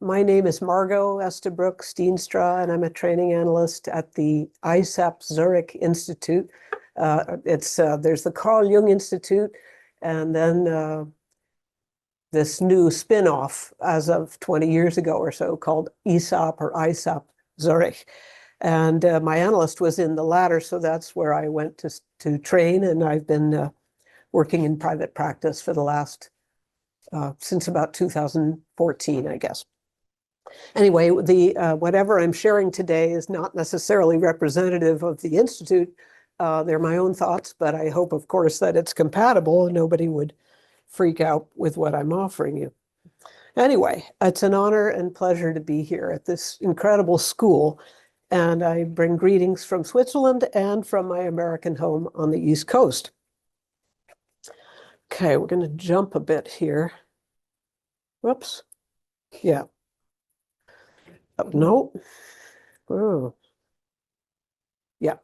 My name is Margot Estabrook Stienstra, and I'm a training analyst at the ISAP Zurich Institute. There's the Carl Jung Institute, and then this new spin-off as of 20 years ago or so called ISAP or ISAP Zurich. And my analyst was in the latter, so that's where I went to train, and I've been working in private practice for the last, since about 2014, I guess. Anyway, whatever I'm sharing today is not necessarily representative of the Institute. They're my own thoughts, but I hope, of course, that it's compatible and nobody would freak out with what I'm offering you. Anyway, it's an honor and pleasure to be here at this incredible school, and I bring greetings from Switzerland and from my American home on the East Coast. Okay, we're going to jump a bit here. Whoops. Yeah. Oh, no. Oh. Yeah.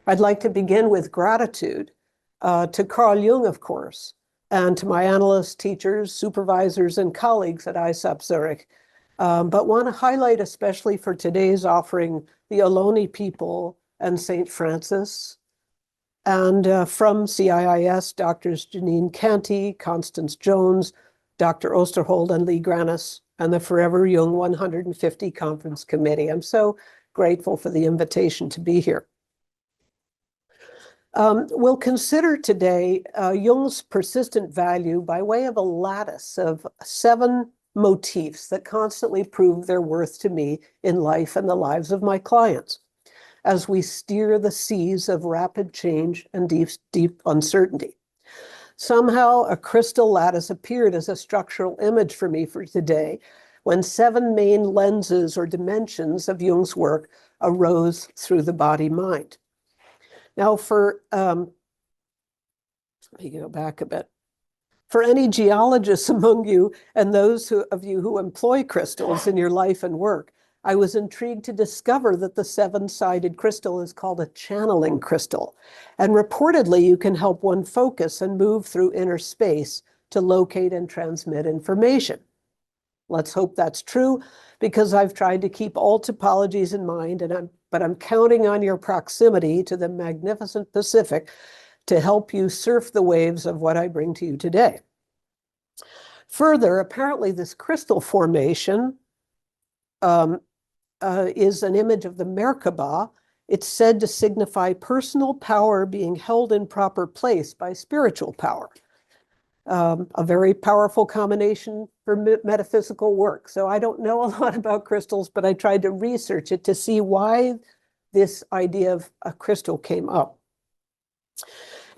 I'd like to begin with gratitude to Carl Jung, of course, and to my analysts, teachers, supervisors, and colleagues at ISAP Zurich, but want to highlight especially for today's offering the Ohlone people and St. Francis, and from CIIS, Drs. Janine Canty, Constance Jones, Dr. Osterhold, and Lee Granis, and the Forever Jung 150 Conference Committee. I'm so grateful for the invitation to be here. We'll consider today Jung's persistent value by way of a lattice of 7 motifs that constantly prove their worth to me in life and the lives of my clients, as we steer the seas of rapid change and deep uncertainty. Somehow, a crystal lattice appeared as a structural image for me for today, when 7 main lenses or dimensions of Jung's work arose through the body-mind. Now, let me go back a bit. For any geologists among you and those of you who employ crystals in your life and work, I was intrigued to discover that the 7-sided crystal is called a channeling crystal. And reportedly, you can help one focus and move through inner space to locate and transmit information. Let's hope that's true, because I've tried to keep all topologies in mind, but I'm counting on your proximity to the magnificent Pacific to help you surf the waves of what I bring to you today. Further, apparently this crystal formation is an image of the Merkaba. It's said to signify personal power being held in proper place by spiritual power. A very powerful combination for metaphysical work. So I don't know a lot about crystals, but I tried to research it to see why this idea of a crystal came up.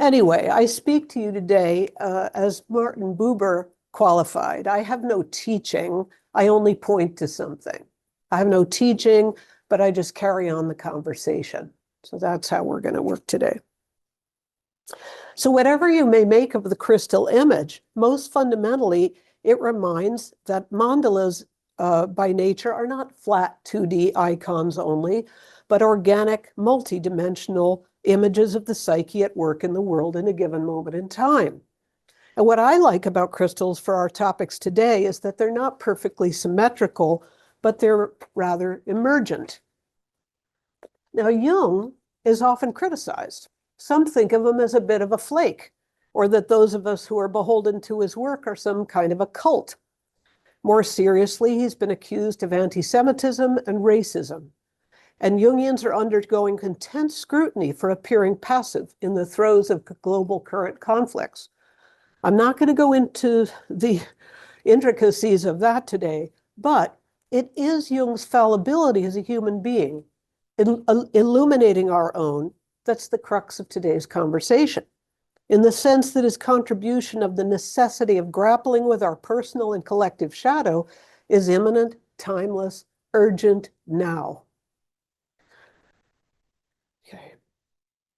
Anyway, I speak to you today as Martin Buber qualified. I have no teaching. I only point to something. I have no teaching, but I just carry on the conversation. So that's how we're going to work today. So whatever you may make of the crystal image, most fundamentally, it reminds that mandalas by nature are not flat 2D icons only, but organic, multidimensional images of the psyche at work in the world in a given moment in time. And what I like about crystals for our topics today is that they're not perfectly symmetrical, but they're rather emergent. Now, Jung is often criticized. Some think of him as a bit of a flake, or that those of us who are beholden to his work are some kind of a cult. More seriously, he's been accused of anti-Semitism and racism. And Jungians are undergoing intense scrutiny for appearing passive in the throes of global current conflicts. I'm not going to go into the intricacies of that today, but it is Jung's fallibility as a human being, illuminating our own, that's the crux of today's conversation, in the sense that his contribution of the necessity of grappling with our personal and collective shadow is imminent, timeless, urgent, now. Okay.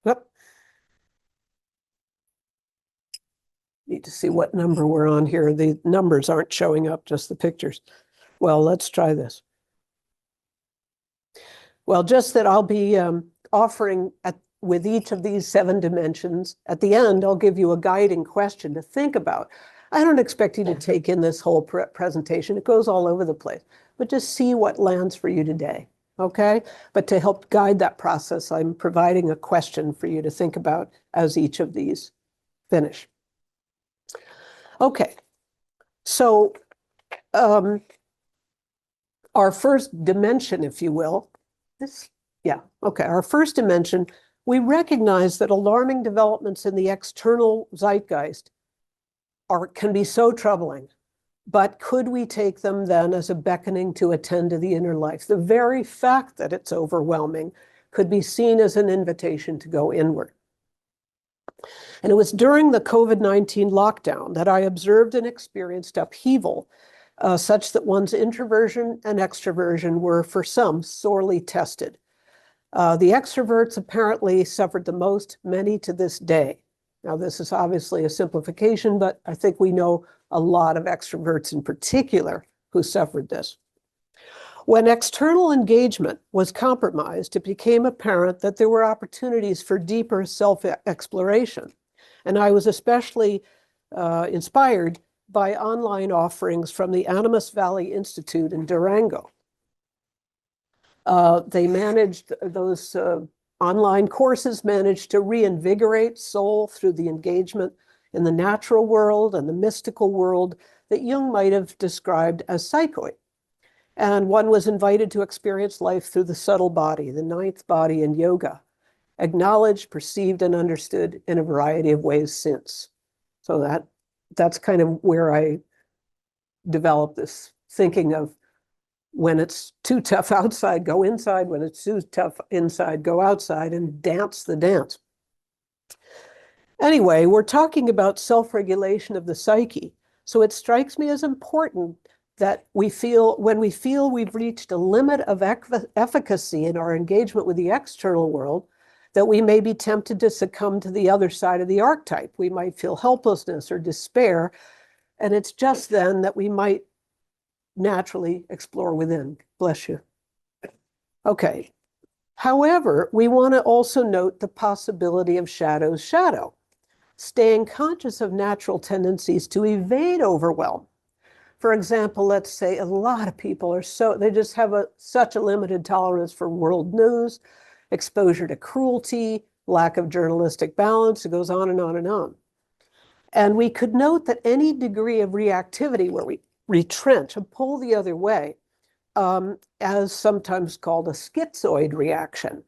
Yep. Need to see what number we're on here. The numbers aren't showing up, just the pictures. Well, let's try this. Well, just that I'll be offering with each of these 7 dimensions. At the end, I'll give you a guiding question to think about. I don't expect you to take in this whole presentation. It goes all over the place, but just see what lands for you today, okay? But to help guide that process, I'm providing a question for you to think about as each of these finish. Okay, so our first dimension, if you will, our first dimension, we recognize that alarming developments in the external zeitgeist can be so troubling, but could we take them then as a beckoning to attend to the inner life? The very fact that it's overwhelming could be seen as an invitation to go inward. And it was during the COVID-19 lockdown that I observed and experienced upheaval, such that one's introversion and extroversion were, for some, sorely tested. The extroverts apparently suffered the most, many to this day. Now, this is obviously a simplification, but I think we know a lot of extroverts in particular who suffered this. When external engagement was compromised, it became apparent that there were opportunities for deeper self-exploration. And I was especially inspired by online offerings from the Animas Valley Institute in Durango. They managed those online courses, managed to reinvigorate soul through the engagement in the natural world and the mystical world that Jung might have described as psychoid. And one was invited to experience life through the subtle body, the ninth body in yoga, acknowledged, perceived, and understood in a variety of ways since. So that's kind of where I developed this thinking of when it's too tough outside, go inside. When it's too tough inside, go outside and dance the dance. Anyway, we're talking about self-regulation of the psyche. So it strikes me as important that when we feel we've reached a limit of efficacy in our engagement with the external world, that we may be tempted to succumb to the other side of the archetype. We might feel helplessness or despair. And it's just then that we might naturally explore within. Bless you. Okay. However, we want to also note the possibility of shadow's shadow, staying conscious of natural tendencies to evade overwhelm. For example, let's say a lot of people they just have such a limited tolerance for world news, exposure to cruelty, lack of journalistic balance. It goes on and on and on. And we could note that any degree of reactivity where we retrench and pull the other way, as sometimes called a schizoid reaction.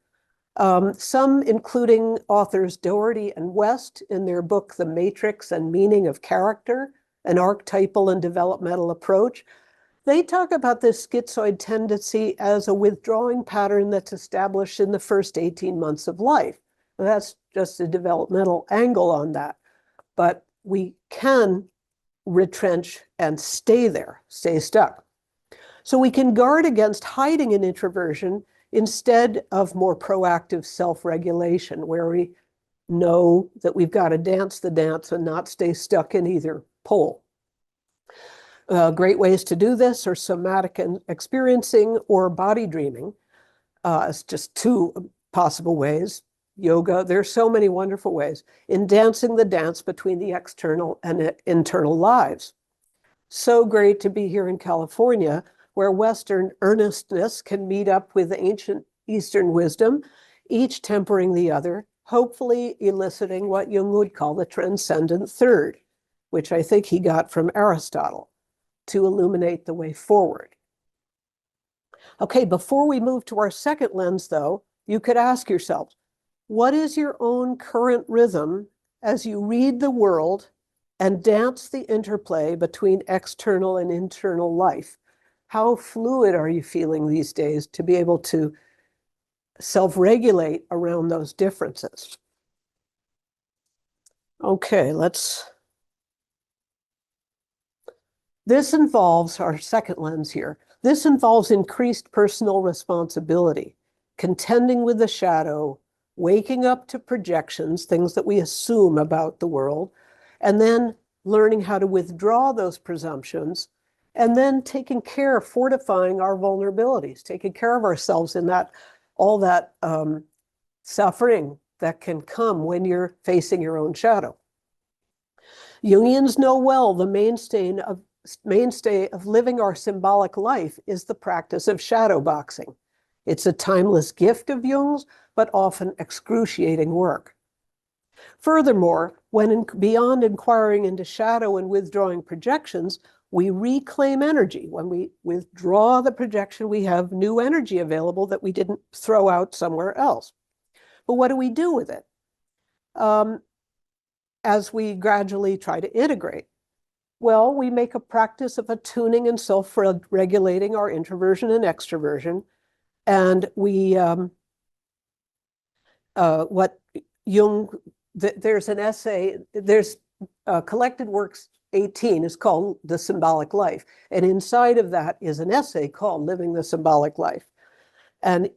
Some, including authors Doherty and West in their book, The Matrix and Meaning of Character, an archetypal and developmental approach, they talk about this schizoid tendency as a withdrawing pattern that's established in the first 18 months of life. Now, that's just a developmental angle on that. But we can retrench and stay there, stay stuck. So we can guard against hiding in introversion instead of more proactive self-regulation, where we know that we've got to dance the dance and not stay stuck in either pole. Great ways to do this are somatic experiencing or body dreaming. It's just two possible ways. Yoga, there's so many wonderful ways in dancing the dance between the external and internal lives. So great to be here in California, where Western earnestness can meet up with ancient Eastern wisdom, each tempering the other, hopefully eliciting what Jung would call the transcendent third, which I think he got from Aristotle, to illuminate the way forward. Okay, before we move to our second lens, though, you could ask yourself, what is your own current rhythm as you read the world and dance the interplay between external and internal life? How fluid are you feeling these days to be able to self-regulate around those differences? Okay, this involves our second lens here. This involves increased personal responsibility, contending with the shadow, waking up to projections, things that we assume about the world, and then learning how to withdraw those presumptions, and then taking care, fortifying our vulnerabilities, taking care of ourselves in all that suffering that can come when you're facing your own shadow. Jungians know well the mainstay of living our symbolic life is the practice of shadow boxing. It's a timeless gift of Jung's, but often excruciating work. Furthermore, beyond inquiring into shadow and withdrawing projections, we reclaim energy. When we withdraw the projection, we have new energy available that we didn't throw out somewhere else. But what do we do with it? As we gradually try to integrate? Well, we make a practice of attuning and self-regulating our introversion and extroversion. And what Jung, there's an essay, there's Collected Works 18 is called The Symbolic Life. And inside of that is an essay called Living the Symbolic Life. And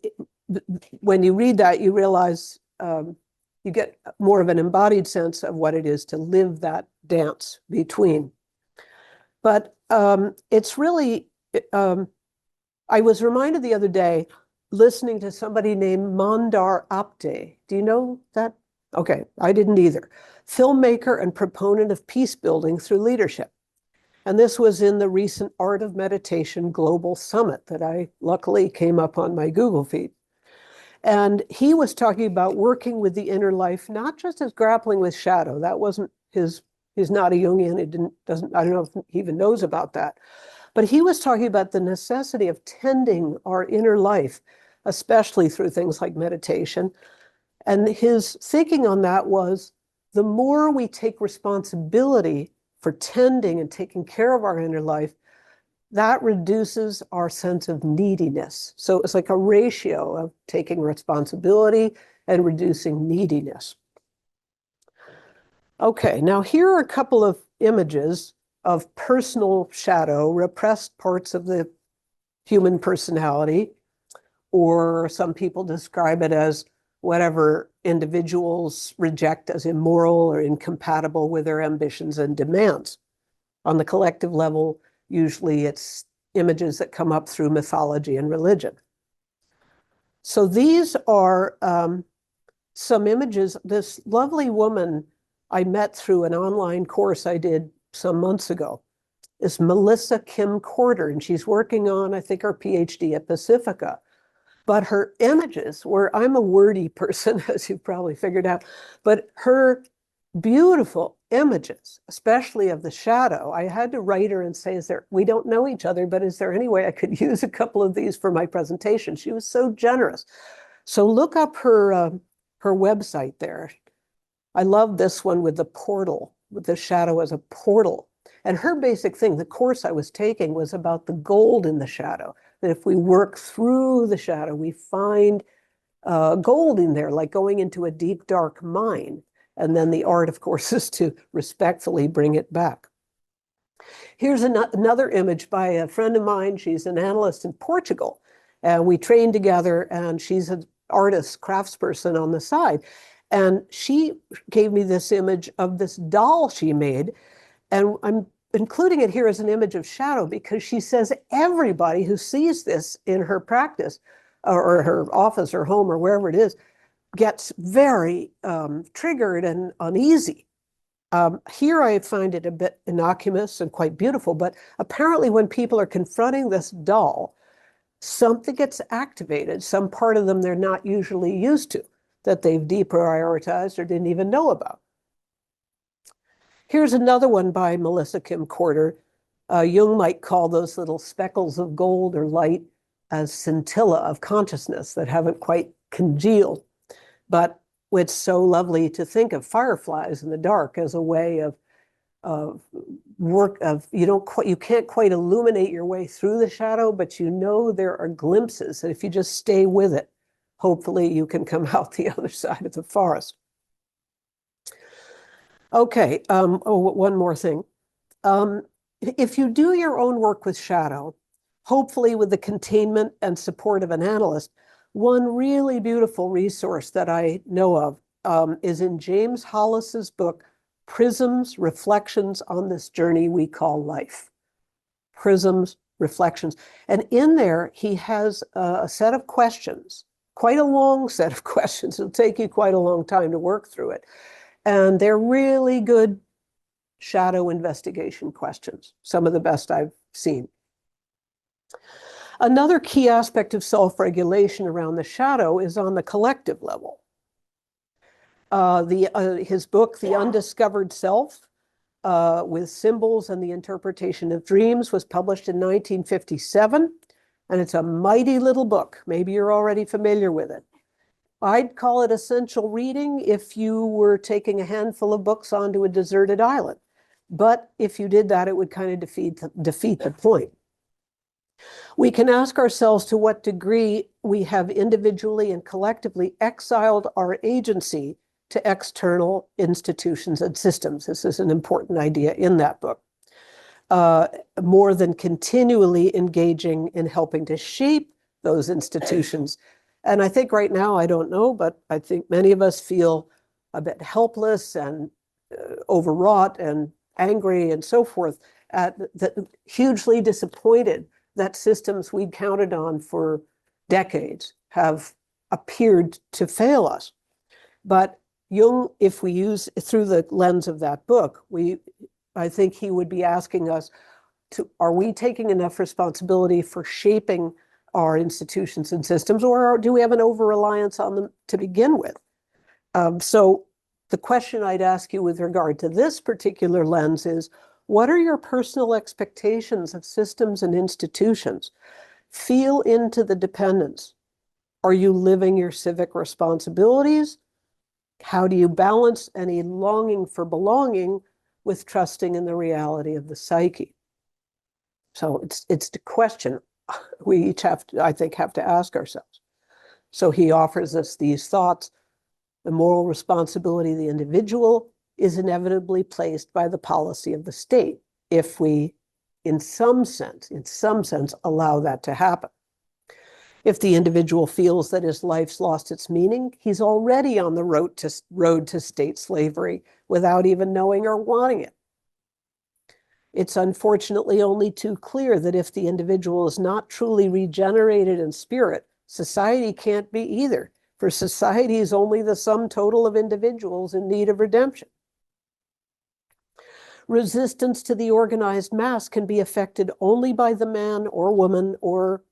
when you read that, you realize you get more of an embodied sense of what it is to live that dance between. But it's really, I was reminded the other day, listening to somebody named Mandar Apte. Do you know that? Okay, I didn't either. Filmmaker and proponent of peace building through leadership. And this was in the recent Art of Meditation Global Summit that I luckily came up on my Google feed. And he was talking about working with the inner life, not just as grappling with shadow. That wasn't he's not a Jungian. I don't know if he even knows about that. But he was talking about the necessity of tending our inner life, especially through things like meditation. And his thinking on that was, the more we take responsibility for tending and taking care of our inner life, that reduces our sense of neediness. So it's like a ratio of taking responsibility and reducing neediness. Okay, now here are a couple of images of personal shadow, repressed parts of the human personality, or some people describe it as whatever individuals reject as immoral or incompatible with their ambitions and demands. On the collective level, usually it's images that come up through mythology and religion. So these are some images. This lovely woman I met through an online course I did some months ago is Melissa Kim Corder, and she's working on, I think, her PhD at Pacifica. But her images were, I'm a wordy person, as you've probably figured out, but her beautiful images, especially of the shadow, I had to write her and say, we don't know each other, but is there any way I could use a couple of these for my presentation? She was so generous. So look up her website there. I love this one with the portal, with the shadow as a portal. And her basic thing, the course I was taking, was about the gold in the shadow, that if we work through the shadow, we find gold in there, like going into a deep, dark mine. And then the art, of course, is to respectfully bring it back. Here's another image by a friend of mine. She's an analyst in Portugal. And we trained together, and she's an artist, craftsperson on the side. And she gave me this image of this doll she made. And I'm including it here as an image of shadow because she says everybody who sees this in her practice or her office or home or wherever it is gets very triggered and uneasy. Here I find it a bit innocuous and quite beautiful, but apparently when people are confronting this doll, something gets activated, some part of them they're not usually used to, that they've deprioritized or didn't even know about. Here's another one by Melissa Kim Corder. Jung might call those little speckles of gold or light as scintilla of consciousness that haven't quite congealed. But it's so lovely to think of fireflies in the dark as a way of you can't quite illuminate your way through the shadow, but you know there are glimpses that if you just stay with it, hopefully you can come out the other side of the forest. Okay, one more thing. If you do your own work with shadow, hopefully with the containment and support of an analyst, one really beautiful resource that I know of is in James Hollis's book, Prisms, Reflections on This Journey We Call Life. Prisms, Reflections. And in there, he has a set of questions, quite a long set of questions. It'll take you quite a long time to work through it. And they're really good shadow investigation questions, some of the best I've seen. Another key aspect of self-regulation around the shadow is on the collective level. His book, The Undiscovered Self, with Symbols and the Interpretation of Dreams, was published in 1957, and it's a mighty little book. Maybe you're already familiar with it. I'd call it essential reading if you were taking a handful of books onto a deserted island. But if you did that, it would kind of defeat the point. We can ask ourselves to what degree we have individually and collectively exiled our agency to external institutions and systems. This is an important idea in that book. More than continually engaging in helping to shape those institutions. And I think right now, I don't know, but I think many of us feel a bit helpless and overwrought and angry and so forth, hugely disappointed that systems we'd counted on for decades have appeared to fail us. But Jung, if we use through the lens of that book, I think he would be asking us are we taking enough responsibility for shaping our institutions and systems, or do we have an over-reliance on them to begin with? So the question I'd ask you with regard to this particular lens is, what are your personal expectations of systems and institutions? Feel into the dependence. Are you living your civic responsibilities? How do you balance any longing for belonging with trusting in the reality of the psyche? So it's the question we each have to, I think, have to ask ourselves. So he offers us these thoughts. The moral responsibility of the individual is inevitably placed by the policy of the state if we, in some sense, allow that to happen. If the individual feels that his life's lost its meaning, he's already on the road to state slavery without even knowing or wanting it. It's unfortunately only too clear that if the individual is not truly regenerated in spirit, society can't be either, for society is only the sum total of individuals in need of redemption. Resistance to the organized mass can be affected only by the man or woman or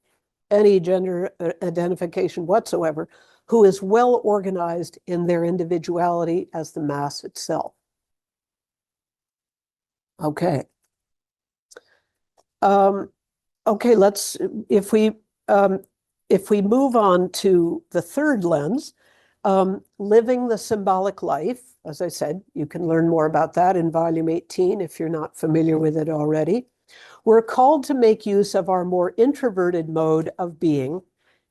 any gender identification whatsoever who is well organized in their individuality as the mass itself. Okay. Okay, if we move on to the third lens, living the symbolic life. As I said, you can learn more about that in volume 18 if you're not familiar with it already. We're called to make use of our more introverted mode of being,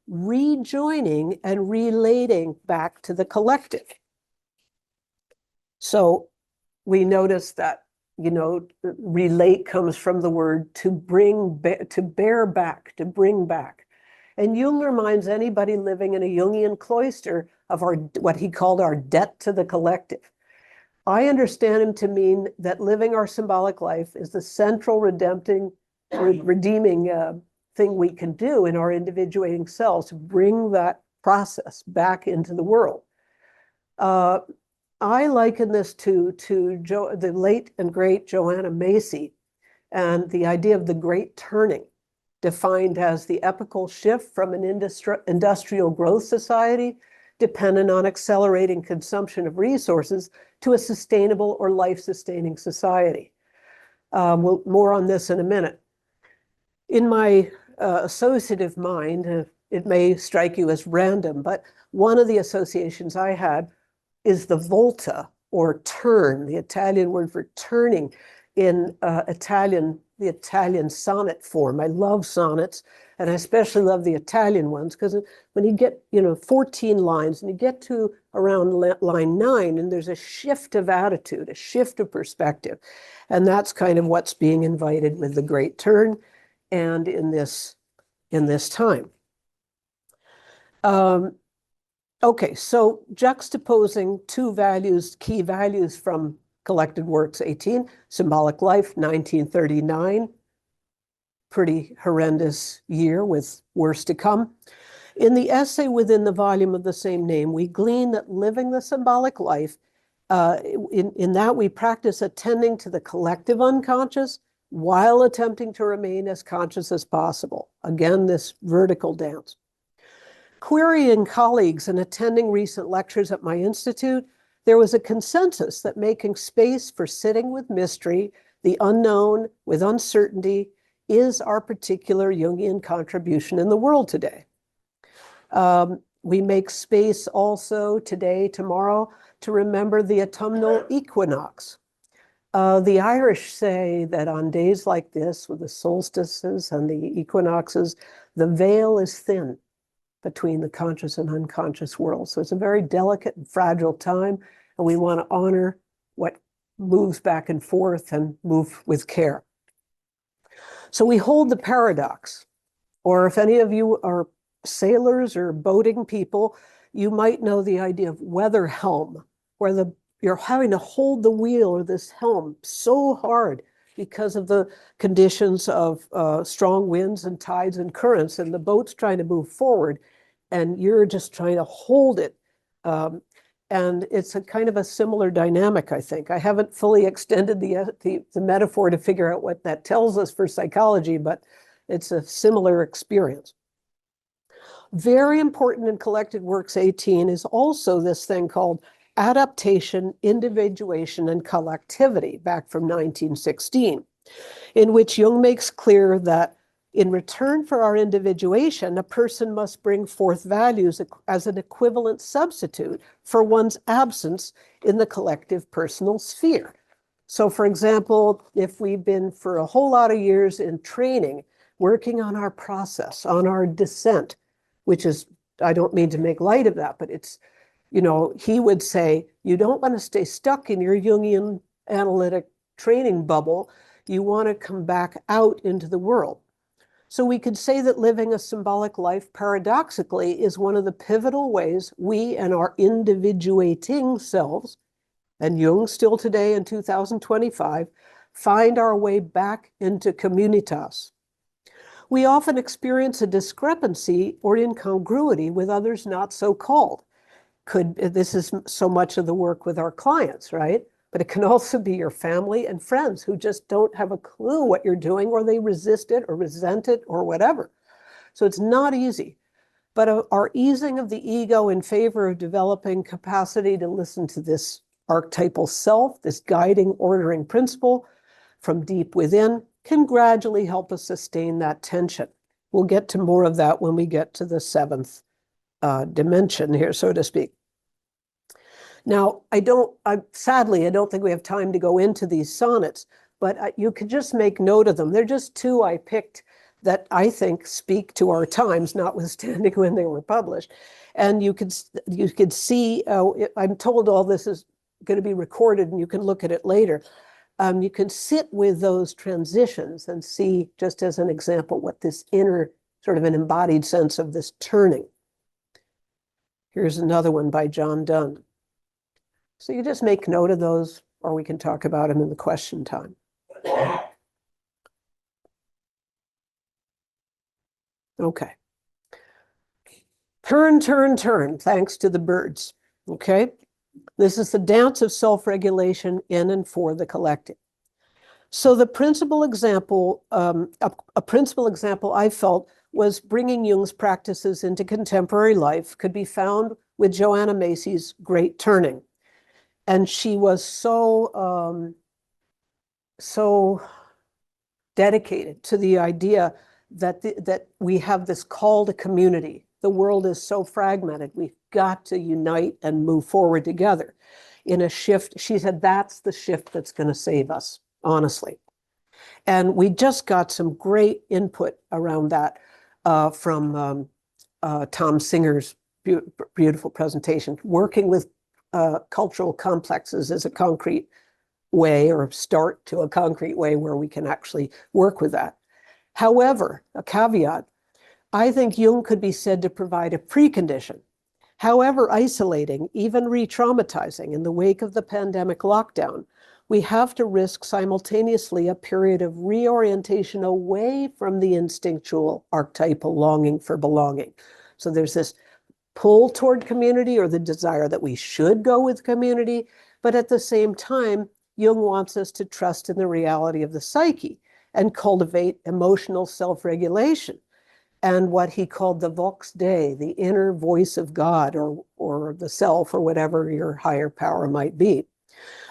rejoining and relating back to the collective. So we notice that, relate comes from the word to bring, to bear back, to bring back. And Jung reminds anybody living in a Jungian cloister of what he called our debt to the collective. I understand him to mean that living our symbolic life is the central redeeming thing we can do in our individuating selves to bring that process back into the world. I liken this to the late and great Joanna Macy and the idea of the Great Turning, defined as the epochal shift from an industrial growth society dependent on accelerating consumption of resources to a sustainable or life-sustaining society. More on this in a minute. In my associative mind, it may strike you as random, but one of the associations I had is the volta, or turn, the Italian word for turning in the Italian sonnet form. I love sonnets, and I especially love the Italian ones, because when you get 14 lines and you get to around line 9, and there's a shift of attitude, a shift of perspective, and that's kind of what's being invited with the Great Turn and in this time. Okay, so juxtaposing two key values from Collected Works 18, Symbolic Life, 1939, pretty horrendous year with worse to come. In the essay within the volume of the same name, we glean that living the symbolic life In that we practice attending to the collective unconscious while attempting to remain as conscious as possible. Again, this vertical dance. Querying colleagues and attending recent lectures at my institute, there was a consensus that making space for sitting with mystery, the unknown, with uncertainty, is our particular Jungian contribution in the world today. We make space also today, tomorrow, to remember the autumnal equinox. The Irish say that on days like this, with the solstices and the equinoxes, the veil is thin between the conscious and unconscious world. So it's a very delicate and fragile time, and we want to honor what moves back and forth and move with care. So we hold the paradox, or if any of you are sailors or boating people, you might know the idea of weather helm, where you're having to hold the wheel or this helm so hard because of the conditions of strong winds and tides and currents, and the boat's trying to move forward, and you're just trying to hold it. And it's a kind of a similar dynamic, I think. I haven't fully extended the metaphor to figure out what that tells us for psychology, but it's a similar experience. Very important in Collected Works 18 is also this thing called adaptation, individuation, and collectivity, back from 1916, in which Jung makes clear that in return for our individuation, a person must bring forth values as an equivalent substitute for one's absence in the collective personal sphere. So, for example, if we've been for a whole lot of years in training, working on our process, on our descent, which is, I don't mean to make light of that, but it's, you know, he would say, you don't want to stay stuck in your Jungian analytic training bubble. You want to come back out into the world. So we could say that living a symbolic life, paradoxically, is one of the pivotal ways we and our individuating selves, and Jung still today in 2025, find our way back into communitas. We often experience a discrepancy or incongruity with others not so called. This is so much of the work with our clients, right? But it can also be your family and friends who just don't have a clue what you're doing, or they resist it or resent it or whatever. So it's not easy. But our easing of the ego in favor of developing capacity to listen to this archetypal self, this guiding, ordering principle from deep within, can gradually help us sustain that tension. We'll get to more of that when we get to the seventh dimension here, so to speak. Now, sadly, I don't think we have time to go into these sonnets, but you could just make note of them. They're just two I picked that I think speak to our times, notwithstanding when they were published. And you could see, I'm told all this is going to be recorded and you can look at it later. You can sit with those transitions and see, just as an example, what this inner, sort of an embodied sense of this turning. Here's another one by John Donne. So you just make note of those, or we can talk about them in the question time. Okay. Turn, turn, turn, thanks to the birds. Okay. This is the dance of self-regulation in and for the collective. So the principal example, a principal example I felt was bringing Jung's practices into contemporary life could be found with Joanna Macy's Great Turning. And she was so dedicated to the idea that we have this call to community. The world is so fragmented. We've got to unite and move forward together in a shift. She said, that's the shift that's going to save us, honestly. And we just got some great input around that from Tom Singer's beautiful presentation. Working with cultural complexes is a concrete way, or start to a concrete way where we can actually work with that. However, a caveat, I think Jung could be said to provide a precondition. However isolating, even re-traumatizing in the wake of the pandemic lockdown, we have to risk simultaneously a period of reorientation away from the instinctual archetypal longing for belonging. So there's this pull toward community, or the desire that we should go with community, But at the same time, Jung wants us to trust in the reality of the psyche and cultivate emotional self-regulation and what he called the vox Dei, the inner voice of God or the self or whatever your higher power might be,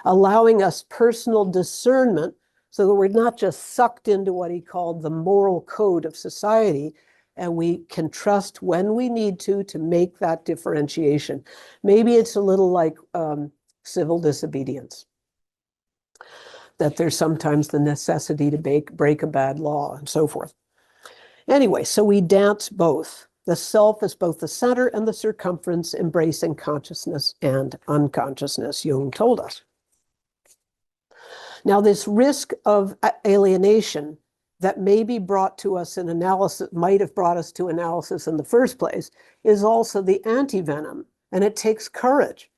allowing us personal discernment so that we're not just sucked into what he called the moral code of society, and we can trust when we need to make that differentiation. Maybe it's a little like civil disobedience, that there's sometimes the necessity to break a bad law and so forth. Anyway, so we dance both. The self is both the center and the circumference, embracing consciousness and unconsciousness, Jung told us. Now, this risk of alienation that may be brought to us in analysis, might have brought us to analysis in the first place, is also the anti-venom, and it takes courage.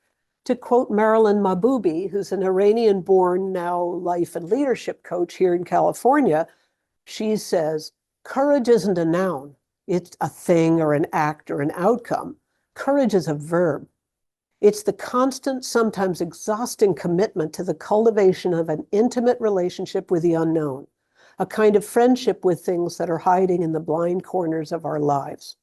To quote Marilyn Mahboubi, who's an Iranian-born, now life and leadership coach here in California, she says, courage isn't a noun. It's a thing or an act or an outcome. Courage is a verb. It's the constant, sometimes exhausting commitment to the cultivation of an intimate relationship with the unknown, a kind of friendship with things that are hiding in the blind corners of our lives.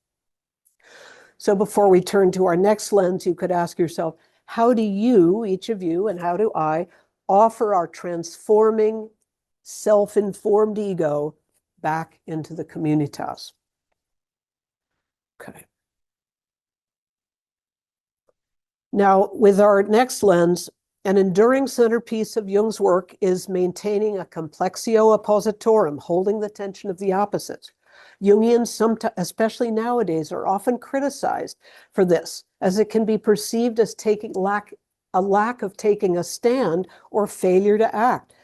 So before we turn to our next lens, you could ask yourself, how do you, each of you, and how do I, offer our transforming, self-informed ego back into the communitas? Okay. Now, with our next lens, an enduring centerpiece of Jung's work is maintaining a complexio oppositorum, holding the tension of the opposites. Jungians, especially nowadays, are often criticized for this, as it can be perceived as a lack of taking a stand or failure to act.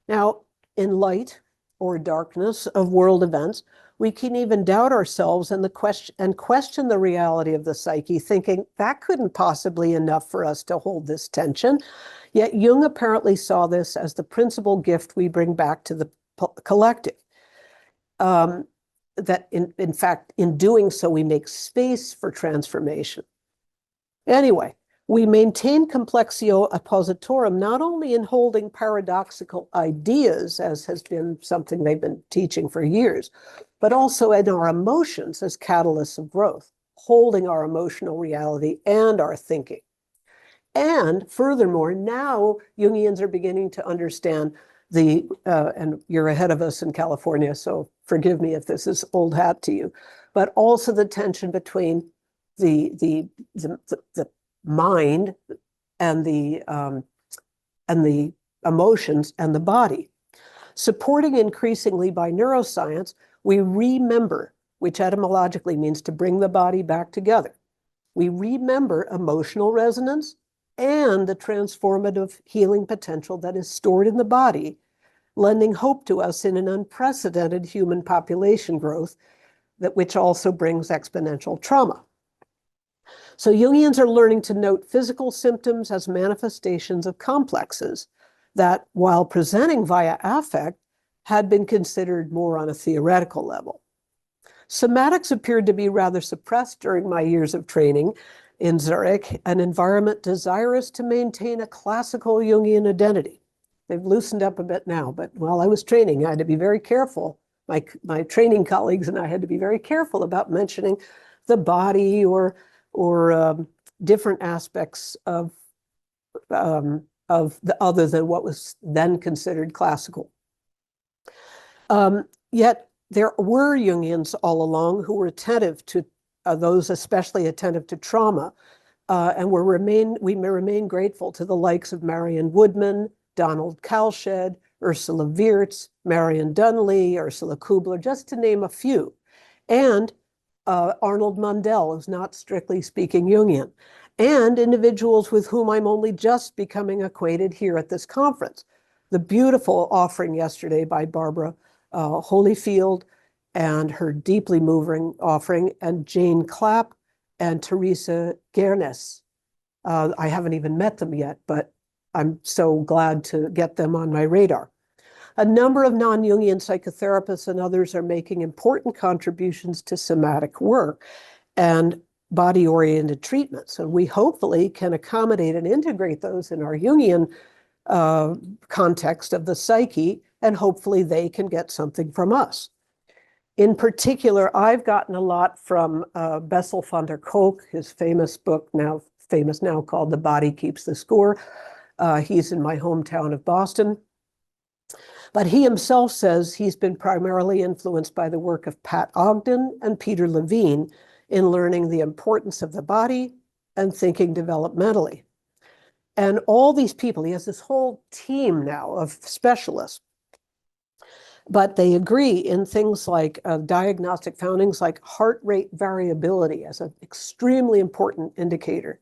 Now, in light or darkness of world events, we can even doubt ourselves and question the reality of the psyche, thinking that couldn't possibly be enough for us to hold this tension. Yet Jung apparently saw this as the principal gift we bring back to the collective. That in fact, in doing so, we make space for transformation. Anyway, we maintain complexio oppositorum not only in holding paradoxical ideas, as has been something they've been teaching for years, but also in our emotions as catalysts of growth, holding our emotional reality and our thinking. And furthermore, now Jungians are beginning to understand and you're ahead of us in California, so forgive me if this is old hat to you, but also the tension between the mind and the emotions and the body. Supporting increasingly by neuroscience, we remember, which etymologically means to bring the body back together. We remember emotional resonance and the transformative healing potential that is stored in the body, lending hope to us in an unprecedented human population growth, which also brings exponential trauma. So Jungians are learning to note physical symptoms as manifestations of complexes that, while presenting via affect, had been considered more on a theoretical level. Somatics appeared to be rather suppressed during my years of training in Zurich, an environment desirous to maintain a classical Jungian identity. They've loosened up a bit now, but while I was training, I had to be very careful. My training colleagues and I had to be very careful about mentioning the body or different aspects of the other than what was then considered classical. Yet there were Jungians all along who were attentive to those especially attentive to trauma, and we may remain grateful to the likes of Marion Woodman, Donald Kalshed, Ursula Wirtz, Marion Dunley, Ursula Kubler, just to name a few. And Arnold Mundell, who's not strictly speaking Jungian, and individuals with whom I'm only just becoming acquainted here at this conference. The beautiful offering yesterday by Barbara Holyfield and her deeply moving offering, and Jane Clapp and Teresa Gernes. I haven't even met them yet, but I'm so glad to get them on my radar. A number of non-Jungian psychotherapists and others are making important contributions to somatic work. And body-oriented treatments. And we hopefully can accommodate and integrate those in our Jungian context of the psyche, and hopefully they can get something from us. In particular, I've gotten a lot from Bessel van der Kolk, his famous book, now famous now, called The Body Keeps the Score. He's in my hometown of Boston. But he himself says he's been primarily influenced by the work of Pat Ogden and Peter Levine in learning the importance of the body and thinking developmentally. And all these people, he has this whole team now of specialists, but they agree in things like diagnostic findings like heart rate variability as an extremely important indicator,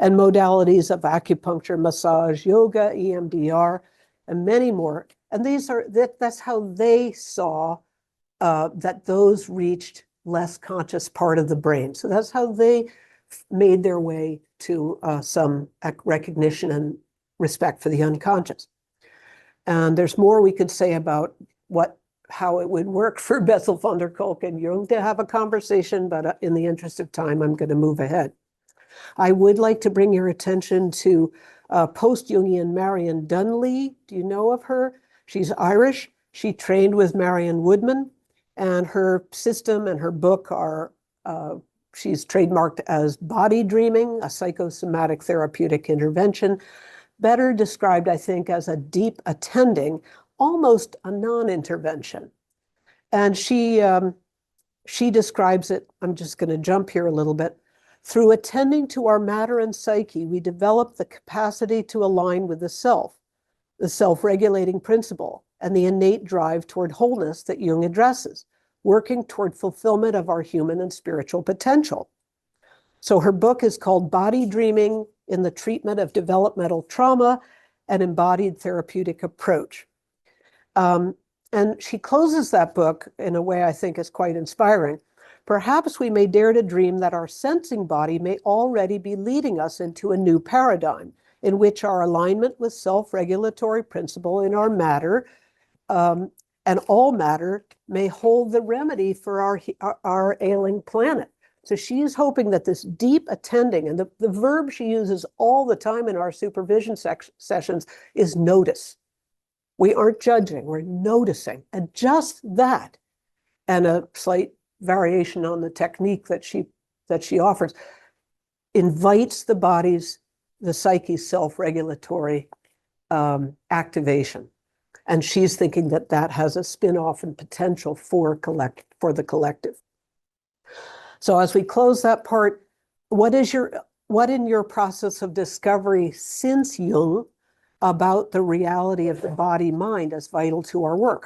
and modalities of acupuncture, massage, yoga, EMDR, and many more. And that's how they saw that those reached less conscious part of the brain. So that's how they made their way to some recognition and respect for the unconscious. And there's more we could say about how it would work for Bessel van der Kolk and Jung to have a conversation, but in the interest of time, I'm going to move ahead. I would like to bring your attention to post-Jungian Marion Dunlea. Do you know of her? She's Irish. She trained with Marion Woodman, and her system and her book are, she's trademarked as Body Dreaming, a psychosomatic therapeutic intervention, better described, I think, as a deep attending, almost a non-intervention. And she describes it, I'm just going to jump here a little bit. Through attending to our matter and psyche, we develop the capacity to align with the self-regulating principle, and the innate drive toward wholeness that Jung addresses, working toward fulfillment of our human and spiritual potential. So her book is called Body Dreaming in the Treatment of Developmental Trauma, an Embodied Therapeutic Approach. And she closes that book in a way I think is quite inspiring. Perhaps we may dare to dream that our sensing body may already be leading us into a new paradigm in which our alignment with self-regulatory principle in our matter and all matter may hold the remedy for our ailing planet. So she is hoping that this deep attending, and the verb she uses all the time in our supervision sessions is notice. We aren't judging, we're noticing. And just that, and a slight variation on the technique that she offers, invites the psyche's self-regulatory activation. And she's thinking that that has a spin-off and potential for the collective. So as we close that part, what in your process of discovery since Jung about the reality of the body-mind as vital to our work?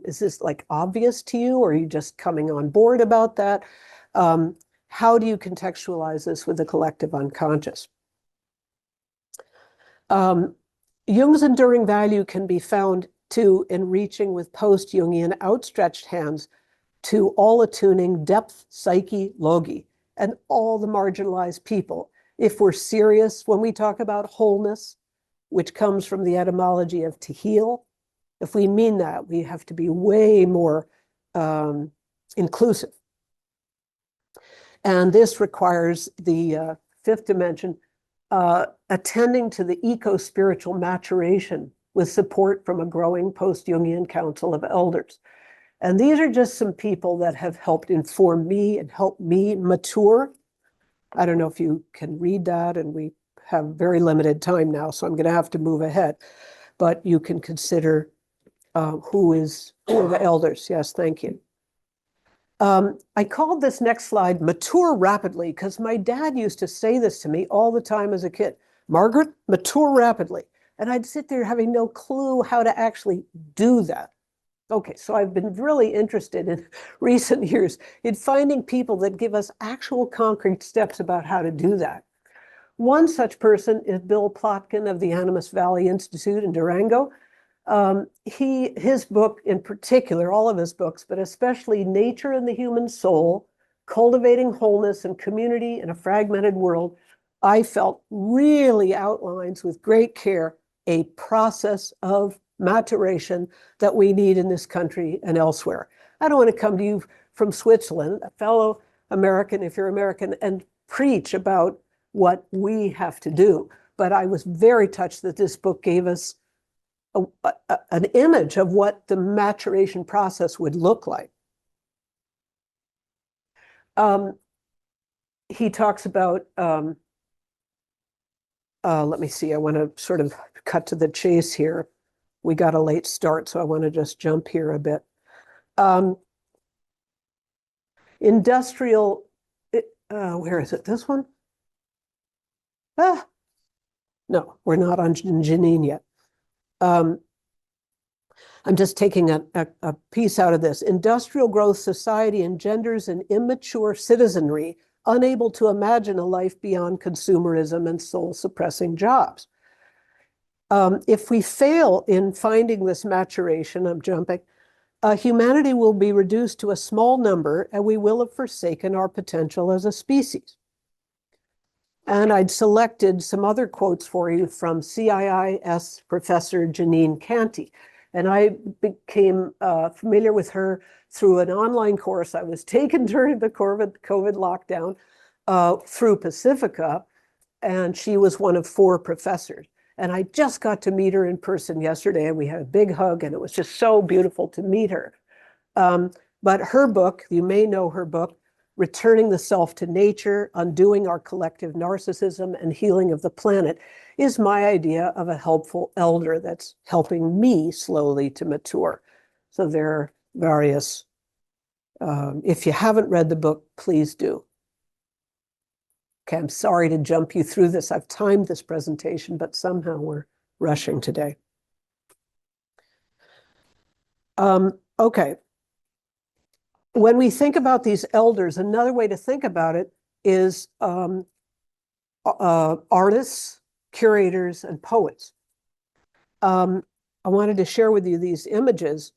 Is this like obvious to you, or are you just coming on board about that? How do you contextualize this with the collective unconscious? Jung's enduring value can be found too in reaching with post-Jungian outstretched hands to all attuning depth, psyche, logi, and all the marginalized people. If we're serious when we talk about wholeness, which comes from the etymology of to heal, if we mean that, we have to be way more inclusive. And this requires the fifth dimension, attending to the eco-spiritual maturation with support from a growing post-Jungian council of elders. And these are just some people that have helped inform me and help me mature. I don't know if you can read that, and we have very limited time now, so I'm going to have to move ahead. But you can consider who are the elders. Yes, thank you. I called this next slide Mature Rapidly, because my dad used to say this to me all the time as a kid. Margaret, mature rapidly. And I'd sit there having no clue how to actually do that. Okay, so I've been really interested in recent years in finding people that give us actual concrete steps about how to do that. One such person is Bill Plotkin of the Animas Valley Institute in Durango. His book in particular, all of his books, but especially Nature and the Human Soul, Cultivating Wholeness and Community in a Fragmented World, I felt really outlines with great care a process of maturation that we need in this country and elsewhere. I don't want to come to you from Switzerland, a fellow American, if you're American, and preach about what we have to do, but I was very touched that this book gave us an image of what the maturation process would look like. He talks about, let me see, I want to sort of cut to the chase here. We got a late start, so I want to just jump here a bit. Industrial, where is it? This one? No, we're not on Janine yet. I'm just taking a piece out of this. Industrial growth society engenders an immature citizenry unable to imagine a life beyond consumerism and soul-suppressing jobs. If we fail in finding this maturation, I'm jumping, humanity will be reduced to a small number and we will have forsaken our potential as a species. And I'd selected some other quotes for you from CIIS professor Janine Canty. And I became familiar with her through an online course I was taken during the COVID lockdown through Pacifica. And she was one of 4 professors. And I just got to meet her in person yesterday, and we had a big hug, and it was just so beautiful to meet her. But her book, you may know her book, Returning the Self to Nature, Undoing Our Collective Narcissism and Healing of the Planet, is my idea of a helpful elder that's helping me slowly to mature. So there are various, if you haven't read the book, please do. Okay, I'm sorry to jump you through this. I've timed this presentation, but somehow we're rushing today. Okay. When we think about these elders, another way to think about it is artists, curators, and poets. I wanted to share with you these images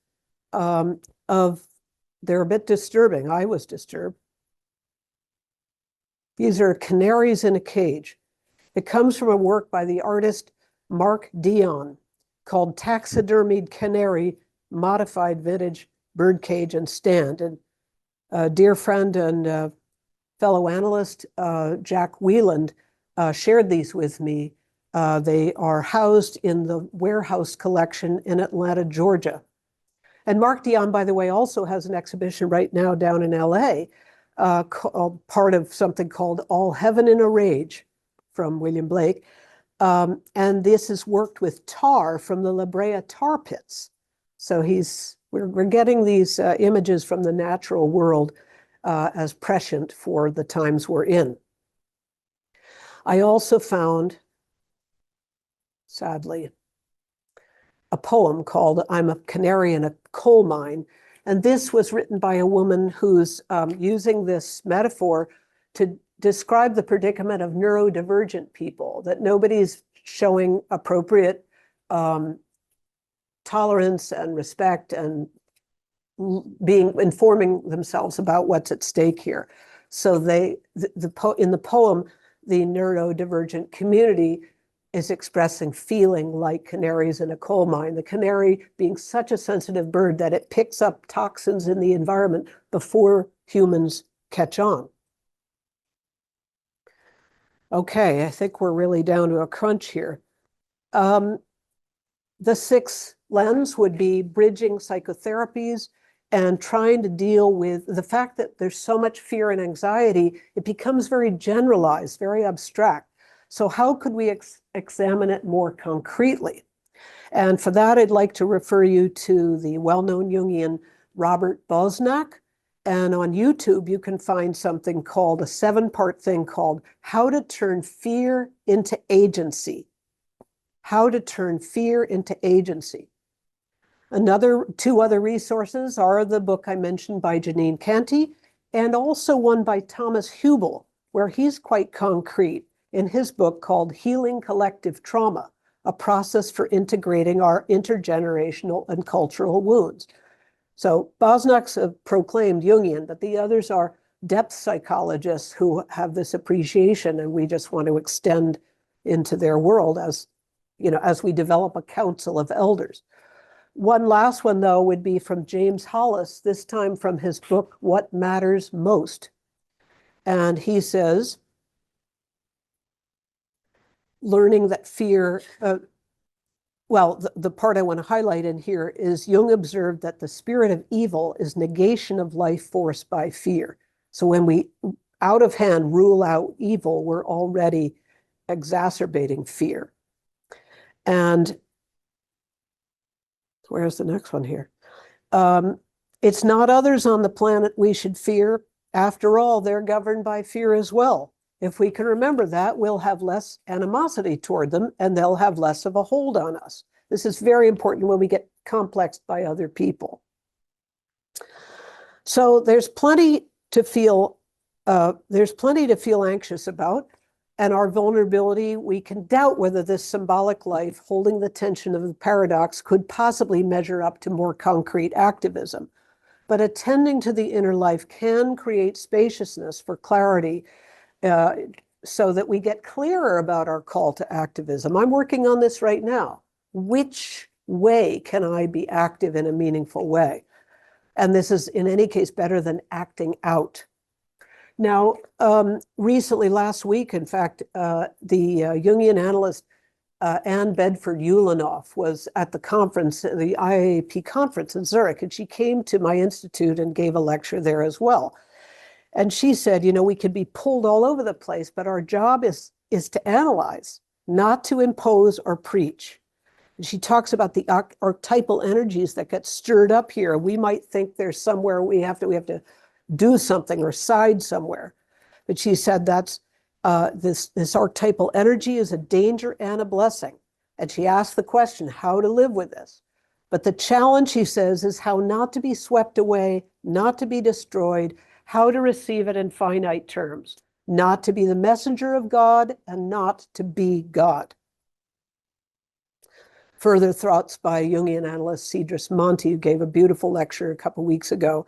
they're a bit disturbing. I was disturbed. These are canaries in a cage. It comes from a work by the artist Mark Dion called Taxidermied Canary, Modified Vintage Birdcage and Stand. And a dear friend and fellow analyst, Jack Wieland, shared these with me. They are housed in the warehouse collection in Atlanta, Georgia. And Mark Dion, by the way, also has an exhibition right now down in LA, part of something called All Heaven in a Rage from William Blake. And this is worked with tar from the La Brea tar pits. So we're getting these images from the natural world as prescient for the times we're in. I also found, sadly, a poem called I'm a Canary in a Coal Mine. And this was written by a woman who's using this metaphor to describe the predicament of neurodivergent people, that nobody's showing appropriate tolerance and respect and informing themselves about what's at stake here. So in the poem, the neurodivergent community is expressing feeling like canaries in a coal mine, the canary being such a sensitive bird that it picks up toxins in the environment before humans catch on. Okay, I think we're really down to a crunch here. The 6th lens would be bridging psychotherapies and trying to deal with the fact that there's so much fear and anxiety, it becomes very generalized, very abstract. So how could we examine it more concretely? And for that, I'd like to refer you to the well-known Jungian Robert Bosnak. And on YouTube, you can find something called a 7-part thing called How to Turn Fear into Agency. How to Turn Fear into Agency. 2 other resources are the book I mentioned by Janine Canty, and also one by Thomas Hubel, where he's quite concrete in his book called Healing Collective Trauma, a process for integrating our intergenerational and cultural wounds. So Bosnak's a proclaimed Jungian, but the others are depth psychologists who have this appreciation, and we just want to extend into their world as we develop a council of elders. One last one, though, would be from James Hollis, this time from his book, What Matters Most. And he says, learning that fear, well, the part I want to highlight in here is Jung observed that the spirit of evil is negation of life force by fear. So when we out of hand rule out evil, we're already exacerbating fear. And where's the next one here? It's not others on the planet we should fear. After all, they're governed by fear as well. If we can remember that, we'll have less animosity toward them and they'll have less of a hold on us. This is very important when we get complexed by other people. So there's plenty to feel anxious about. And our vulnerability, we can doubt whether this symbolic life holding the tension of the paradox could possibly measure up to more concrete activism. But attending to the inner life can create spaciousness for clarity so that we get clearer about our call to activism. I'm working on this right now. Which way can I be active in a meaningful way? And this is, in any case, better than acting out. Now, recently, last week, in fact, the Jungian analyst Anne Bedford-Ulanoff was at the conference, the IAP conference in Zurich, and she came to my institute and gave a lecture there as well. And she said, you know, we could be pulled all over the place, but our job is to analyze, not to impose or preach. And she talks about the archetypal energies that get stirred up here. We might think there's somewhere we have to do something or side somewhere. But she said that's this archetypal energy is a danger and a blessing. And she asked the question, how to live with this? But the challenge, she says, is how not to be swept away, not to be destroyed, how to receive it in finite terms, not to be the messenger of God and not to be God. Further thoughts by Jungian analyst Cedric Monti, who gave a beautiful lecture a couple of weeks ago.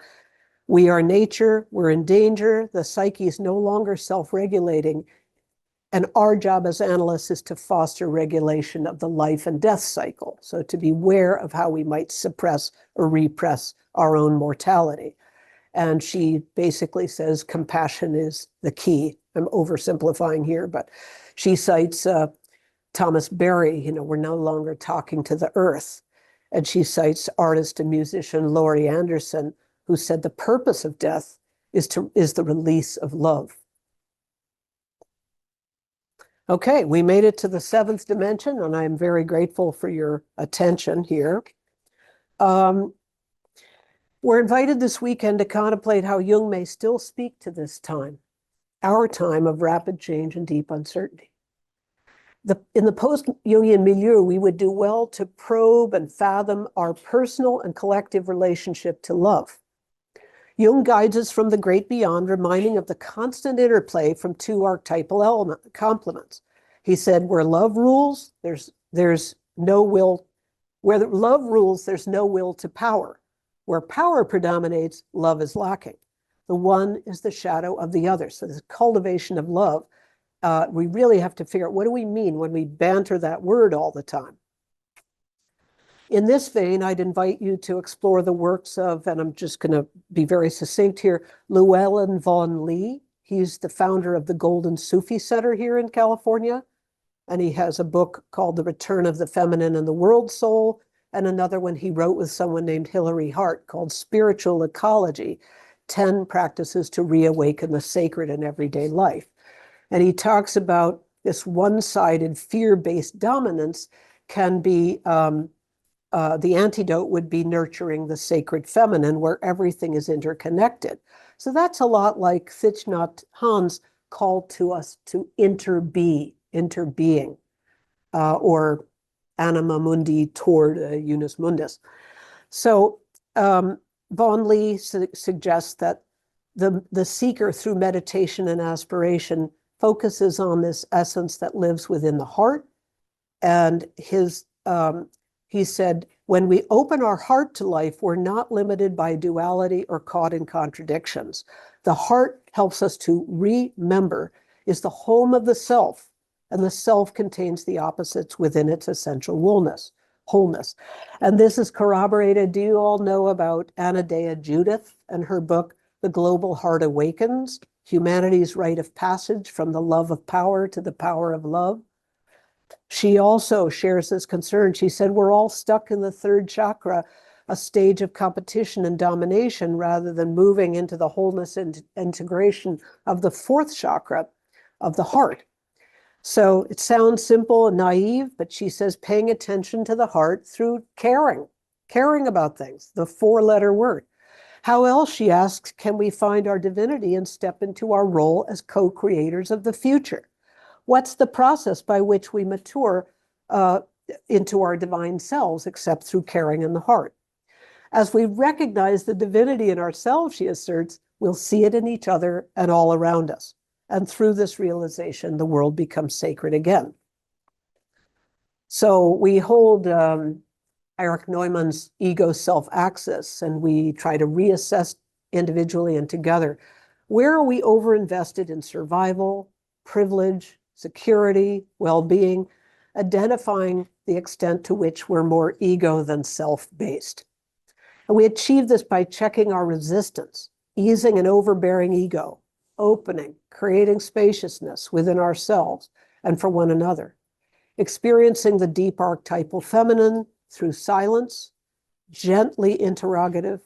We are nature, we're in danger, the psyche is no longer self-regulating, and our job as analysts is to foster regulation of the life and death cycle, so to be aware of how we might suppress or repress our own mortality. And she basically says compassion is the key. I'm oversimplifying here, but she cites Thomas Berry, you know, we're no longer talking to the earth. And she cites artist and musician Laurie Anderson, who said the purpose of death is the release of love. Okay, we made it to the seventh dimension, and I'm very grateful for your attention here. We're invited this weekend to contemplate how Jung may still speak to this time, our time of rapid change and deep uncertainty. In the post-Jungian milieu, we would do well to probe and fathom our personal and collective relationship to love. Jung guides us from the great beyond, reminding of the constant interplay from two archetypal complements. He said, where love rules, there's no will. Where love rules, there's no will to power. Where power predominates, love is lacking. The one is the shadow of the other. So this cultivation of love, we really have to figure out, what do we mean when we banter that word all the time? In this vein, I'd invite you to explore the works of, and I'm just going to be very succinct here, Llewellyn Vaughan Lee. He's the founder of the Golden Sufi Center here in California. And he has a book called The Return of the Feminine and the World Soul, and another one he wrote with someone named Hilary Hart called Spiritual Ecology, 10 Practices to Reawaken the Sacred in Everyday Life. And he talks about this one-sided fear-based dominance can be, the antidote would be nurturing the sacred feminine where everything is interconnected. So that's a lot like Thich Nhat Hanh's call to us to interbeing, or anima mundi toward unus mundus. So Vaughan Lee suggests that the seeker through meditation and aspiration focuses on this essence that lives within the heart. And he said, when we open our heart to life, we're not limited by duality or caught in contradictions. The heart helps us to remember, is the home of the self, and the self contains the opposites within its essential wholeness. And this is corroborated. Do you all know about Anadea Judith and her book, The Global Heart Awakens, Humanity's Rite of Passage from the Love of Power to the Power of Love? She also shares this concern. She said, we're all stuck in the third chakra, a stage of competition and domination, rather than moving into the wholeness and integration of the fourth chakra of the heart. So it sounds simple and naive, but she says paying attention to the heart through caring about things, the four-letter word. How else, she asks, can we find our divinity and step into our role as co-creators of the future? What's the process by which we mature into our divine selves, except through caring in the heart? As we recognize the divinity in ourselves, she asserts, we'll see it in each other and all around us. And through this realization, the world becomes sacred again. So we hold Erich Neumann's ego self-axis, and we try to reassess individually and together. Where are we overinvested in survival, privilege, security, well-being, identifying the extent to which we're more ego than self-based? And we achieve this by checking our resistance, easing an overbearing ego, opening, creating spaciousness within ourselves and for one another, experiencing the deep archetypal feminine through silence, gently interrogative,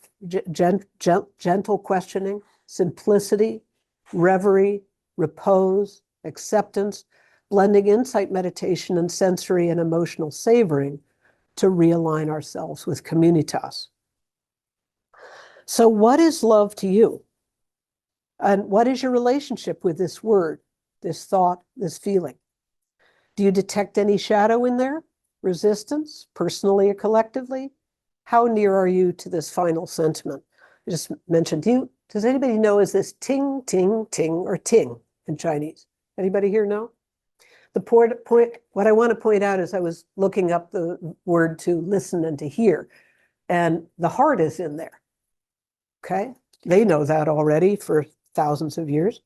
gentle questioning, simplicity, reverie, repose, acceptance, blending insight meditation and sensory and emotional savoring to realign ourselves with communitas. So what is love to you? And what is your relationship with this word, this thought, this feeling? Do you detect any shadow in there? Resistance, personally or collectively? How near are you to this final sentiment? I just mentioned to you, does anybody know, is this ting, ting, ting, or ting in Chinese? Anybody here know? What I want to point out is I was looking up the word to listen and to hear, and the heart is in there, okay? They know that already for thousands of years.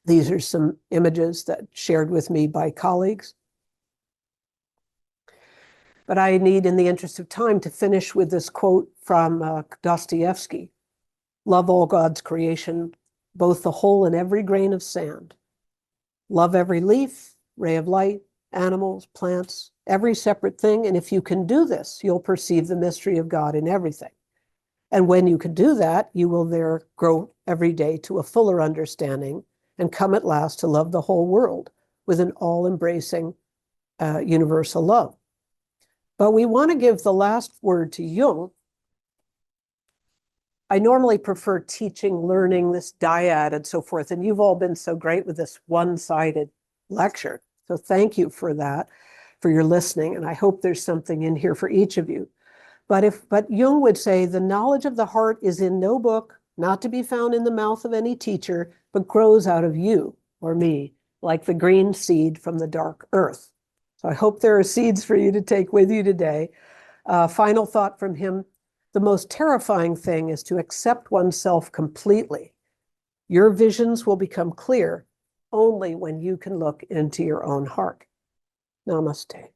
These are some images that shared with me by colleagues. But I need, in the interest of time, to finish with this quote from Dostoevsky. Love all God's creation, both the whole and every grain of sand. Love every leaf, ray of light, animals, plants, every separate thing. And if you can do this, you'll perceive the mystery of God in everything. And when you can do that, you will there grow every day to a fuller understanding and come at last to love the whole world with an all-embracing universal love. But we want to give the last word to Jung. I normally prefer teaching, learning, this dyad and so forth, and you've all been so great with this one-sided lecture. So thank you for that, for your listening, and I hope there's something in here for each of you. But Jung would say, the knowledge of the heart is in no book, not to be found in the mouth of any teacher, but grows out of you or me, like the green seed from the dark earth. So I hope there are seeds for you to take with you today. Final thought from him, the most terrifying thing is to accept oneself completely. Your visions will become clear only when you can look into your own heart. Namaste.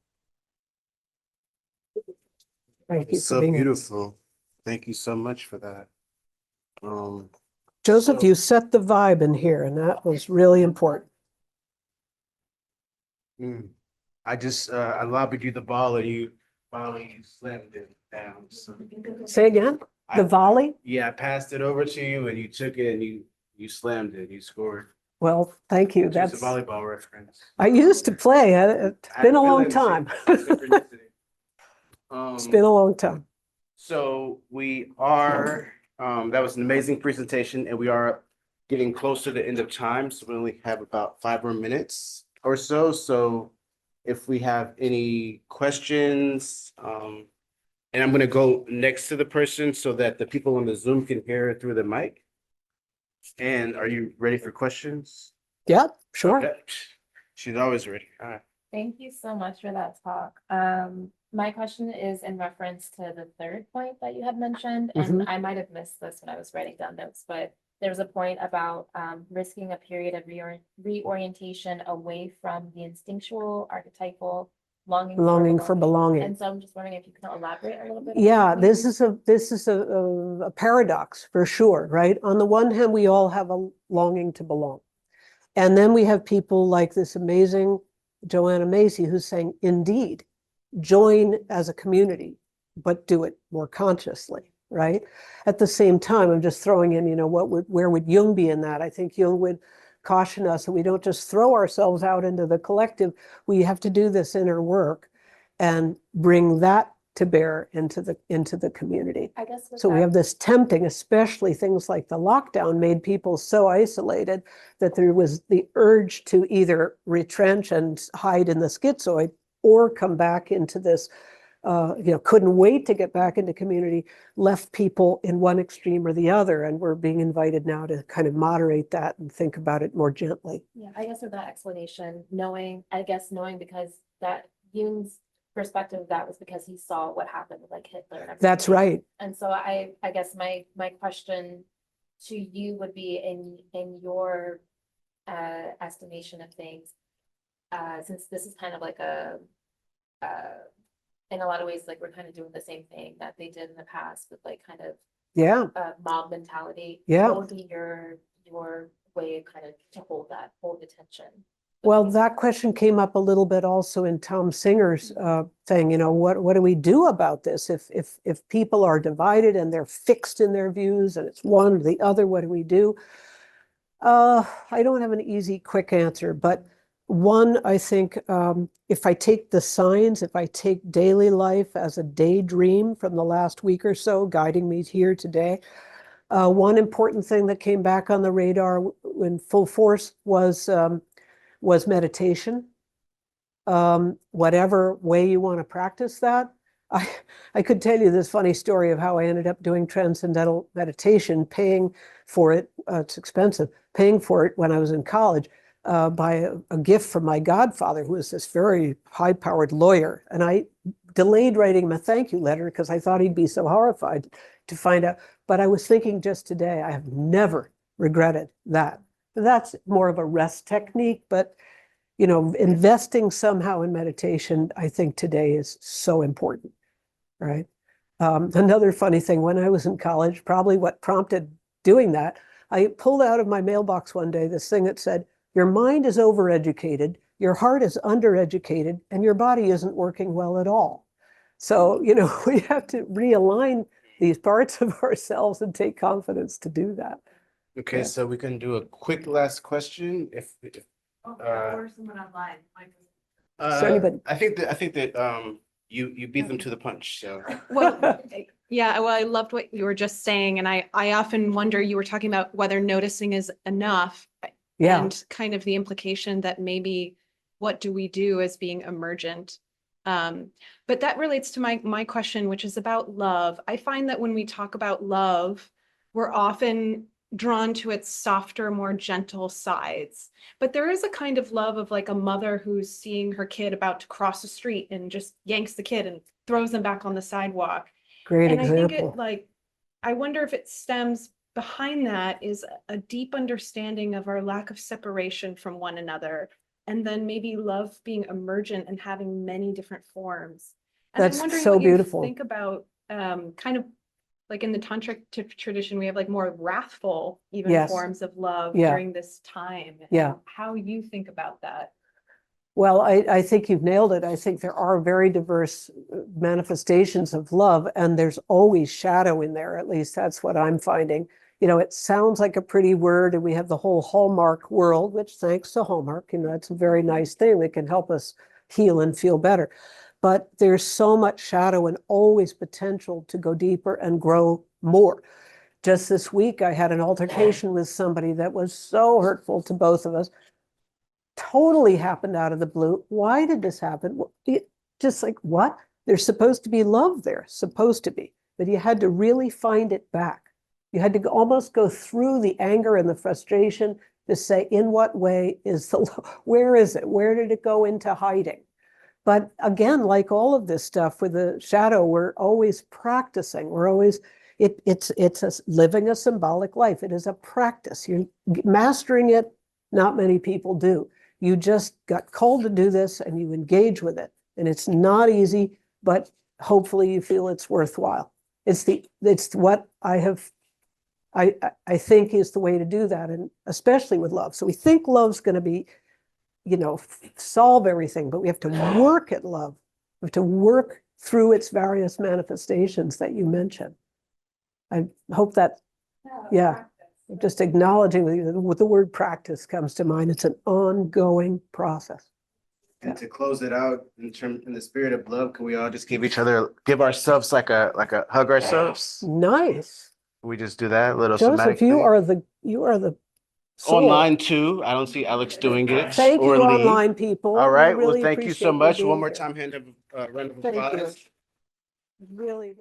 Thank you for being beautiful. Thank you so much for that. Joseph, you set the vibe in here, and that was really important. I just I lobbied you the ball and you finally slammed it down. So Say again? The volley? yeah, I passed it over to you and you took it and you slammed it. You scored. Well, thank you. That's That's a volleyball reference. I used to play. It's been a long time. It's been a long time. So we are, that was an amazing presentation and we are getting close to the end of time. So we only have about 5 more minutes or so. So if we have any questions, and I'm going to go next to the person so that the people on the Zoom can hear it through the mic. And are you ready for questions? Yeah, sure. Okay. She's always ready. All right. Thank you so much for that talk. My question is in reference to the third point that you had mentioned, and I might have missed this when I was writing down notes, but there was a point about risking a period of reorientation away from the instinctual, archetypal, longing for belonging. And so I'm just wondering if you can elaborate a little bit. Yeah, this is a paradox for sure, right? On the one hand, we all have a longing to belong. And then we have people like this amazing Joanna Macy who's saying, indeed, join as a community, but do it more consciously, right? At the same time, I'm just throwing in, where would Jung be in that? I think Jung would caution us that we don't just throw ourselves out into the collective. We have to do this inner work and bring that to bear into the community. I guess with So we that- have this tempting, especially things like the lockdown made people so isolated that there was the urge to either retrench and hide in the schizoid or come back into this, couldn't wait to get back into community, left people in one extreme or the other. And we're being invited now to kind of moderate that and think about it more gently. Yeah, I guess with that explanation, knowing because that Jung's perspective, that was because he saw what happened with like Hitler and everything. That's right. And so I guess my question to you would be in your estimation of things, since this is kind of like in a lot of ways, like we're kind of doing the same thing that they did in the past with like kind of Yeah. mob mentality. Yeah. What would be your way of kind of to hold attention? Well, that question came up a little bit also in Tom Singer's thing, what do we do about this? If people are divided and they're fixed in their views and it's one or the other, what do we do? I don't have an easy, quick answer, but one, I think if I take the signs, if I take daily life as a daydream from the last week or so, guiding me here today, one important thing that came back on the radar in full force was meditation. Whatever way you want to practice that. I could tell you this funny story of how I ended up doing transcendental meditation, paying for it. It's expensive, paying for it when I was in college by a gift from my godfather, who was this very high-powered lawyer. And I delayed writing him a thank you letter because I thought he'd be so horrified to find out. But I was thinking just today, I have never regretted that. That's more of a rest technique, but investing somehow in meditation, I think today is so important, right? Another funny thing, when I was in college, probably what prompted doing that, I pulled out of my mailbox one day this thing that said, your mind is overeducated, your heart is undereducated, and your body isn't working well at all. So, we have to realign these parts of ourselves and take confidence to do that. Okay, Yeah. so we can do a quick last question if Or someone online. Is there anybody? I think that you beat them to the punch, so. Well, yeah, well, I loved what you were just saying, and I often wonder, you were talking about whether noticing is enough. Yeah. And kind of the implication that maybe what do we do as being emergent? But that relates to my question, which is about love. I find that when we talk about love, we're often drawn to its softer, more gentle sides. But there is a kind of love of like a mother who's seeing her kid about to cross the street and just yanks the kid and throws them back on the sidewalk. Great And example. I think I wonder if it stems behind that is a deep understanding of our lack of separation from one another. And then maybe love being emergent and having many different forms. And That's I'm wondering so what you beautiful. think about kind of like in the tantric tradition, we have like more wrathful even Yes. forms of love Yeah. during this time. Yeah. And how you think about that. Well, I think you've nailed it. I think there are very diverse manifestations of love, and there's always shadow in there. At least that's what I'm finding. It sounds like a pretty word, and we have the whole Hallmark world, which thanks to Hallmark, it's a very nice thing that can help us heal and feel better. But there's so much shadow and always potential to go deeper and grow more. Just this week, I had an altercation with somebody that was so hurtful to both of us. Totally happened out of the blue. Why did this happen? Just like, what? There's supposed to be love there, supposed to be, but you had to really find it back. You had to almost go through the anger and the frustration to say, in what way is the love? Where is it? Where did it go into hiding? But again, like all of this stuff with the shadow, we're always practicing. We're always, it's living a symbolic life. It is a practice. You're mastering it. Not many people do. You just got called to do this and you engage with it. And it's not easy, but hopefully you feel it's worthwhile. It's what I have I think is the way to do that, and especially with love. So we think love's going to be, solve everything, but we have to work at love. We have to work through its various manifestations that you mentioned. I hope that, yeah, just acknowledging with the word practice comes to mind. It's an ongoing process. And to close it out in the spirit of love, can we all just give ourselves like a hug ourselves? Nice. We just do that little Joseph, somatic you thing? are the soul. Online too. I don't see Alex doing it. Thank or you, Lee. online people. All We right. Well, really thank you so appreciate much. being One more here. time, round of Thank you. applause. Really.